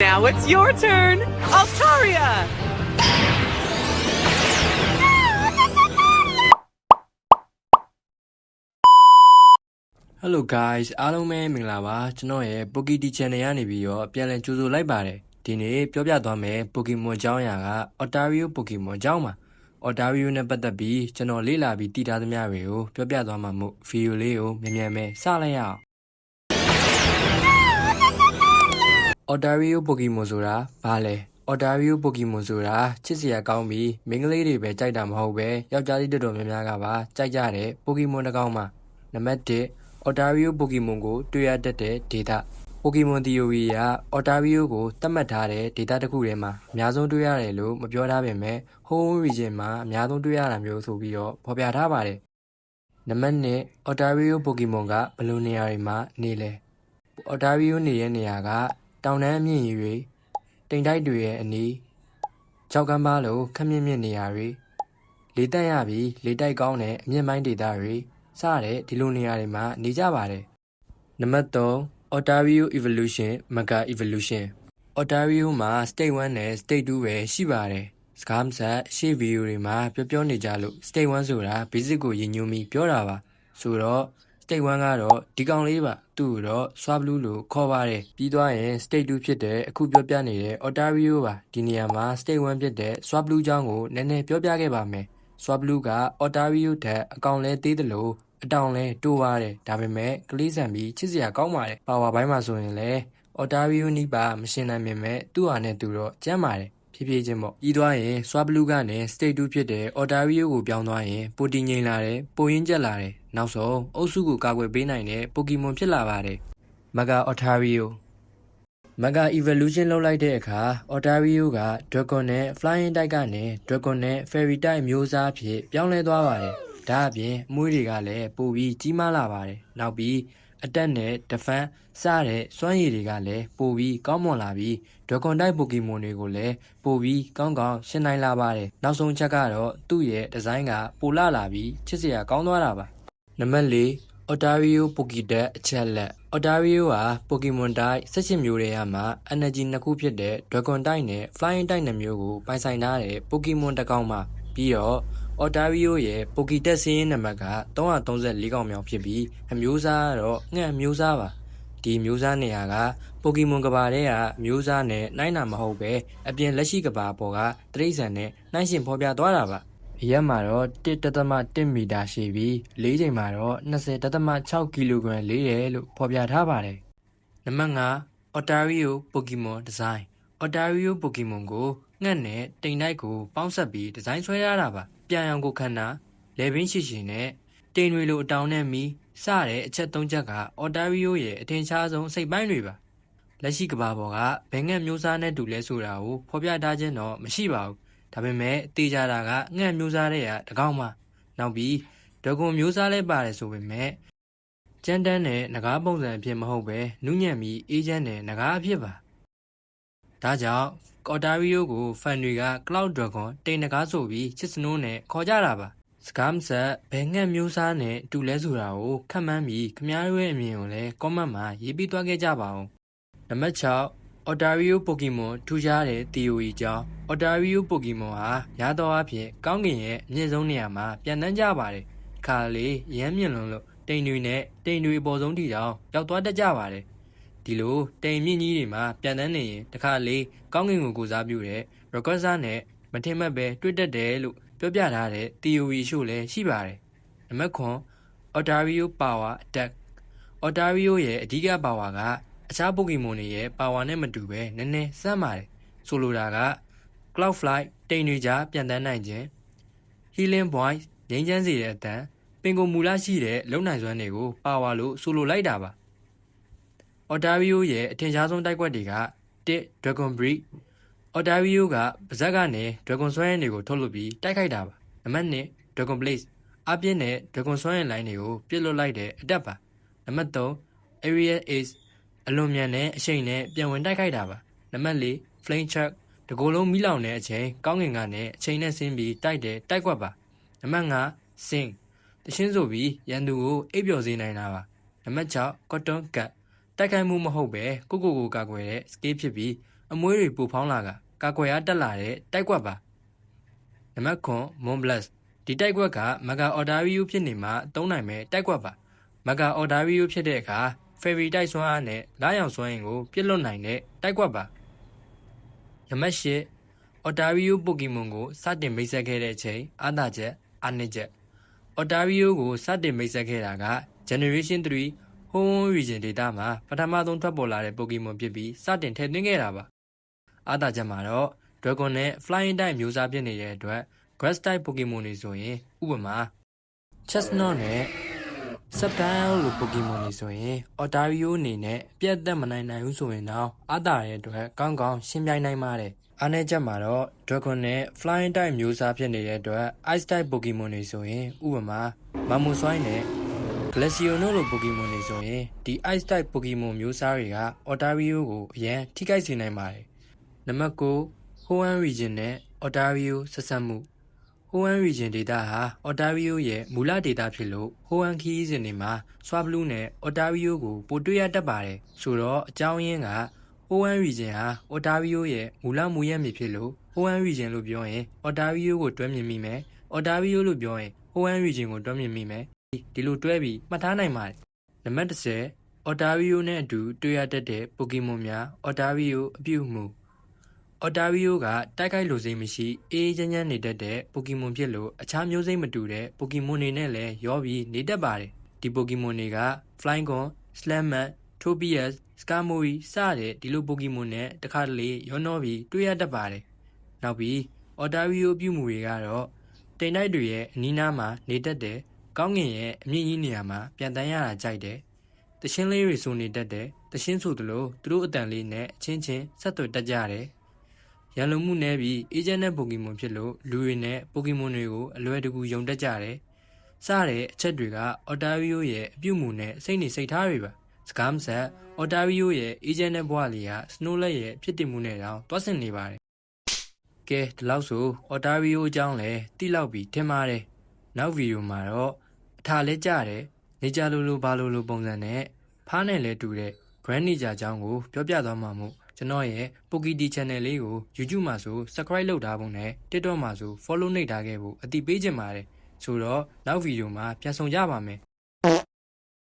Now it's your turn, Altaria! Hello guys အားလုံးပဲမင်္ဂလာပါကျွန်တော်ရဲ့ Pokey Channel ကနေပြီးတော့ပြန်လည်ကြိုဆိုလိုက်ပါတယ်ဒီနေ့ပြောပြသွားမယ် Pokemon အကြောင်းအရာက Ontario Pokemon အကြောင်းပါ Ontario နဲ့ပတ်သက်ပြီးကျွန်တော်လေ့လာပြီးတည်ထားသမျှတွေကိုပြောပြသွားမှာမို့ဗီဒီယိုလေးကိုမြန်မြန်ပဲစလိုက်ရအောင် Ontario Pokemon ဆိုတာဘာလဲ Ontario Pokemon ဆိုတာချစ်စရာကောင်းပြီးမိန်းကလေးတွေပဲကြိုက်တာမဟုတ်ပဲယောက်ျားလေးတော်များများကပါကြိုက်ကြတဲ့ Pokemon တစ်ကောင်ပါနံပါတ်1Ontario Pokemon ကိုတွေ့ရတတ်တဲ့ဒေတာ Pokemon Theory က Ontario ကိုသတ်မှတ်ထားတဲ့ဒေတာတစ်ခုထဲမှာအများဆုံးတွေ့ရတယ်လို့မပြောထားပေမဲ့ Home Region မှာအများဆုံးတွေ့ရတာမျိုးဆိုပြီးတော့ဖော်ပြထားပါတယ်။နံပါတ်2 Ontario Pokemon ကဘယ်လိုနေရာတွေမှာနေလဲ Ontario နေတဲ့နေရာကတောင်တန်းအမြင့်ကြီးတွေတိမ်တိုက်တွေရဲ့အနီးချောက်ကမ်းပါးလိုခက်မြင့်မြင့်နေရာတွေလေတက်ရပြီးလေတိုက်ကောင်းတဲ့အမြင့်ပိုင်းဒေတာတွေစတဲ့ဒီလိုနေရာတွေမှာနေကြပါတယ်နံပါတ်3 Ontario Evolution Mega Evolution Ontario မှာ State 1နဲ့ State 2ပဲရှိပါတယ်စကားမဆက်ရှေ့ဗီဒီယိုတွေမှာပြောနေကြလို့ State 1ဆိုတာ basic ကိုရည်ညွှန်းပြီးပြောတာပါဆိုတော့ State 1ကတော့ဒီကောင်လေးပါသူ့ကိုတော့ Swablu လို့ခေါ်ပါတယ်ပြီးသွားရင် State 2ဖြစ်တဲ့အခုပြောပြနေတဲ့ Ontario ပါဒီနေရာမှာ State 1ဖြစ်တဲ့ Swablu เจ้าကိုနည်းနည်းပြောပြခဲ့ပါမယ် Swablu က Ontario ထက်အကောင်လဲသေးတယ်လို့အတောင်လဲတိုးပါတယ်ဒါပေမဲ့ကလေးဆန်ပြီးချစ်စရာကောင်းပါတယ်ပါဝါပိုင်းမှာဆိုရင်လည်း Ontario နီးပါမရှင်းနိုင်ပေမဲ့သူ့ဟာနဲ့သူတော့ကျန်းပါတယ်ဖြည်းဖြည်းချင်းပေါ့ပြီးသွားရင် Swablu ကနေ State 2ဖြစ်တဲ့ Ontario ကိုပြောင်းသွားရင်ပိုတည်ငြိမ်လာတယ်ပိုရင်းကျက်လာတယ်နောက်ဆုံးအုပ်စုကိုကာကွယ်ပေးနိုင်တဲ့ Pokemon ဖြစ်လာပါတယ် Mega Ontario Mega Evolution လုပ်လိုက်တဲ့အခါ Ontario က Dragon နဲ့ Flying တိုက်ကနေ Dragon နဲ့ Fairy တိုက်မျိုးစားအဖြစ်ပြောင်းလဲသွားပါတယ်ဒါအပြင်အမွှေးတွေကလည်းပိုပြီးကြီးမားလာပါတယ်နောက်ပြီးအတက်နဲ့ defense စတဲ့စွမ်းရည်တွေကလည်းပိုပြီးကောင်းမွန်လာပြီး Dragon တိုက် Pokemon တွေကိုလည်းပိုပြီးကောင်းကောင်းရှင်းနိုင်လာပါတယ်နောက်ဆုံးချက်ကတော့သူ့ရဲ့ဒီဇိုင်းကပိုလာပြီးချစ်စရာကောင်းသွားတာပါနံပါတ်4 Ontario Pokédex အချက်လက် Ontario ဟာ Pokemon တိုက်18မျိုးထဲမှာ Energy နှစ်ခုဖြစ်တဲ့ Dragon တိုက်နဲ့ Flying တိုက်နှစ်မျိုးကိုပိုင်ဆိုင်ထားတဲ့ Pokemon တစ်ကောင်ပါပြီးတော့ Ontario ရဲ့ Pokédex စာရင်းနံပါတ်က334ကောင်မြောက်ဖြစ်ပြီးအမျိုးအစားကတော့ငှက်မျိုးစားပါဒီမျိုးစားနေရာက Pokemon ကဘာထဲကမျိုးစားနဲ့နှိုင်းတာမဟုတ်ပဲအပြင်လက်ရှိကဘာပေါ်ကတိရစ္ဆာန်နဲ့နှိုင်းယှဉ်ဖော်ပြသွားတာပါအရက်မှာတော့1.1 မီတာရှိပြီး၄ချိန်မှာတော့20.6 ကီလိုဂရမ်လေးတယ်လို့ဖော်ပြထားပါတယ်နံပါတ်5 Ontario Pokemon Design Ontario Pokemon ကိုငှက်နဲ့တိမ်တိုက်ကိုပေါင်းဆက်ပြီးဒီဇိုင်းဆွဲရတာပါပြန်ရောင်ကိုခန္ဓာလေဘင်းရှိရှိနဲ့တိမ်တွေလိုအတောင်နဲ့မီစတဲ့အချက်၃ချက်က Ontario ရဲ့အထင်ရှားဆုံးစိတ်ပိုင်းတွေပါလက်ရှိကဘာပေါ်ကဘယ်ငှက်မျိုးစားနဲ့တူလဲဆိုတာကိုဖော်ပြထားခြင်းတော့မရှိပါဘူးဒါပေမဲ့တေးကြတာကငှက်မျိုးစားတွေကတကောင်မှနောက်ပြီးဒဂွန်မျိုးစားလည်းပါတယ်ဆိုပေမဲ့ကျန်းတန်းနဲ့ငကားပုံစံအဖြစ်မဟုတ်ပဲနုညံ့ပြီးအေးချမ်းတဲ့ငကားအဖြစ်ပါဒါကြောင့် Ontario ကိုဖန်တွေက Cloud Dragon တိမ်ငကားဆိုပြီးချစ်စနိုးနဲ့ခေါ်ကြတာပါစကားမဆက်ဘယ်ငှက်မျိုးစားနဲ့တူလဲဆိုတာကိုခန့်မှန်းပြီးခင်ဗျားတို့ရဲ့အမြင်ကိုလည်း comment မှာရေးပြီးသွားခဲ့ကြပါဦးနံပါတ်6 Ontario Pokemon ထူးခြားတဲ့ theory ကြောင့် Ontario Pokemon ဟာရသောအားဖြင့်ကောင်းကင်ရဲ့အမြင့်ဆုံးနေရာမှာပြန်တန်းကြပါတယ်ခါလေးရမ်းမြင့်လွန်းလို့တိမ်တွေနဲ့တိမ်တွေအပေါ်ဆုံးထိတောင်ရောက်သွားတတ်ကြပါတယ်ဒီလိုတိမ်မြင့်ကြီးတွေမှာပြန်တန်းနေရင်တခါလေးကောင်းကင်ကိုကိုစားပြုတဲ့ Rayquaza နဲ့မထင်မှတ်ပဲတွေ့တတ်တယ်လို့ပြောပြထားတဲ့ theory ရှို့လည်းရှိပါတယ်နံပါတ်9 Ontario Power Attack Ontario ရဲ့အဓိက power ကအခြား Pokemon တွေရဲ့ power နဲ့မတူပဲနည်းနည်းစမ်းပါတယ်ဆိုလိုတာက Cloud Flight တိမ်တွေကြားပြန်တန်းနိုင်ခြင်း Healing Voice ငြိမ်းချမ်းစေတဲ့အတန်ပင်ကိုမူလရှိတဲ့လုံနိုင်စွမ်းတွေကို power လို့ဆိုလိုလိုက်တာပါ Ontario ရဲ့အထင်ရှားဆုံးတိုက်ကွက်တွေက1 Dragon Breed Ontario ကပါဇက်ကနေ Dragon စွမ်းရည်တွေကိုထုတ်လုပ်ပြီးတိုက်ခိုက်တာပါနံပါတ်2 Dragon Blaze အပြင်းနဲ့ Dragon စွမ်းရည်လိုင်းတွေကိုပြစ်လွတ်လိုက်တဲ့အတက်ပါနံပါတ်3 Aerial Ace အလွန်မြန်တဲ့အရှိန်နဲ့ပြန်ဝင်တိုက်ခိုက်တာပါနံပါတ်4 Flame Chuck တကိုယ်လုံးမီးလောင်တဲ့အချိန်ကောင်းကင်ကနေအချိန်နဲ့ဆင်းပြီးတိုက်တဲ့တိုက်ကွက်ပါနံပါတ်5 Sing တရှင်းဆိုပြီးရန်သူကိုအိပ်ပျော်စေနိုင်တာပါနံပါတ်6 Cotton Cat တိုက်ခိုက်မှုမဟုတ်ပဲကိုကာကွယ်တဲ့ skill ဖြစ်ပြီး အမွှေးတွေပူဖောင်းလာကကာကွယ်အားတက်လာတဲ့တိုက်ကွက်ပါနံပါတ်9 Montblanc ဒီတိုက်ကွက်ကမဂါအော်ဒါရီယိုဖြစ်နေမှာသုံးနိုင်မဲ့တိုက်ကွက်ပါမဂါအော်ဒါရီယိုဖြစ်တဲ့အခါဖယ်ရီတိုက်စွမ်းအားနဲ့လားရောင်စွမ်းအင်ကိုပြစ်လွတ်နိုင်တဲ့တိုက်ကွက်ပါနံပါတ်10အော်ဒါရီယိုပိုကီမွန်ကိုစတင်မိတ်ဆက်ခဲ့တဲ့အချိန်အားသာချက်အားနည်းချက်အော်ဒါရီယိုကိုစတင်မိတ်ဆက်ခဲ့တာက Generation 3 Home Region Data မှာပထမဆုံးထွက်ပေါ်လာတဲ့ပိုကီမွန်ဖြစ်ပြီးစတင်ထည့်သွင်းခဲ့တာပါအားသာချက်မှာတော့ Dragon နဲ့ Flying Type မျိုးစားဖြစ်နေတဲ့အတွက် Grass Type ပိုကီမွန်တွေဆိုရင်ဥပမာ Chestnut နဲ့ Sceptile လိုပိုကီမွန်တွေဆိုရင် Ontario အနေနဲ့အပြတ်သက်မနိုင်နိုင်ဘူးဆိုရင်တော့အားသာတဲ့အတွက်ကောင်းကောင်းရှင်းပြနိုင်ပါတယ်အားနည်းချက်မှာတော့ Dragon နဲ့ Flying Type မျိုးစားဖြစ်နေတဲ့အတွက် Ice Type ပိုကီမွန်တွေဆိုရင်ဥပမာ Mamoswine နဲ့ Glaceono လိုပိုကီမွန်တွေဆိုရင်ဒီ Ice Type ပိုကီမွန်မျိုးစားတွေက Ontario ကိုအရန်ထိခိုက်စေနိုင်ပါတယ်နံပါတ်9 Hoenn Region နဲ့ Ontario ဆက်စပ်မှု Hoenn Region Data ဟာ Ontario ရဲ့မူလ data ဖြစ်လို့ Hoenn ခီးစဉ်တွေမှာ Swablu နဲ့ Ontario ကိုပိုတွေ့ရတတ်ပါတယ်ဆိုတော့အကြောင်းရင်းက Hoenn Region ဟာ Ontario ရဲ့မူလမူရမြေဖြစ်လို့ Hoenn Region လို့ပြောရင် Ontario ကိုတွဲမြင်မိမယ် Ontario လို့ပြောရင် Hoenn Region ကိုတွဲမြင်မိမယ်ဒီလိုတွဲပြီးမှတ်ထားနိုင်ပါတယ်နံပါတ်10 Ontario နဲ့အတူတွေ့ရတတ်တဲ့ပိုကီမွန်များ Ontario အပြုအမူOntario ကတိုက်ခိုက်လိုစိတ်မရှိအေးချမ်းချမ်းနေတတ်တဲ့ပိုကီမွန်ဖြစ်လို့အခြားမျိုးစိတ်မတူတဲ့ပိုကီမွန်တွေနဲ့လည်းရောပြီးနေတတ်ပါတယ်ဒီပိုကီမွန်တွေက Flygon, Slammet, Tropius, Skarmory စတဲ့ဒီလိုပိုကီမွန်နဲ့တခါတလေရောနှောပြီးတွေ့ရတတ်ပါတယ်နောက်ပြီး Ontario ပြုမှုတွေကတော့တိမ်တိုက်တွေရဲ့အနီးနားမှာနေတတ်တဲ့ကောင်းကင်ရဲ့အမြင့်ကြီးနေရာမှာပြန်တန်းရတာကြိုက်တယ်တရှင်းလေးတွေဆိုနေတတ်တယ်တရှင်းဆိုသလိုသူတို့အတန်လေးနဲ့အချင်းချင်းဆက်သွယ်တတ်ကြတယ်ရန်လုံမှုနည်းပြီးအေဂျင့်နဲ့ပိုကီမွန်ဖြစ်လို့လူတွေနဲ့ပိုကီမွန်တွေကိုအလွယ်တကူယုံတတ်ကြတယ်။စတဲ့အချက်တွေက Ontario ရဲ့အပြုအမူနဲ့စိတ်နေစိတ်ထားတွေပါ။စကားမဆက် Ontario ရဲ့အေဂျင့်နဲ့ဘဝလေးက Snowlet ရဲ့ဖြစ်တည်မှုနဲ့တောင်တွားဆင်နေပါတယ်။ကဲဒီလောက်ဆို Ontario အကြောင်းလည်းသိလောက်ပြီးထင်ပါတယ်။နောက်ဗီဒီယိုမှာတော့အထာလဲကြတယ်နေကြလိုဘာလိုပုံစံနဲ့ဖားနဲ့လဲတူတဲ့ Grand Nature အကြောင်းကိုပြောပြသွားမှာမို့ကျွန်တော်ရဲ့ Pokidi Channel လေးကို YouTube မှာဆို Subscribe လုပ်ထားဖို့နဲ့ TikTok မှာဆို Follow နှိပ်ထားခဲ့ဖို့အတိပေးချင်ပါတယ်ဆိုတော့နောက်ဗီဒီယိုမှာပြန်ဆောင်ကြပါမယ်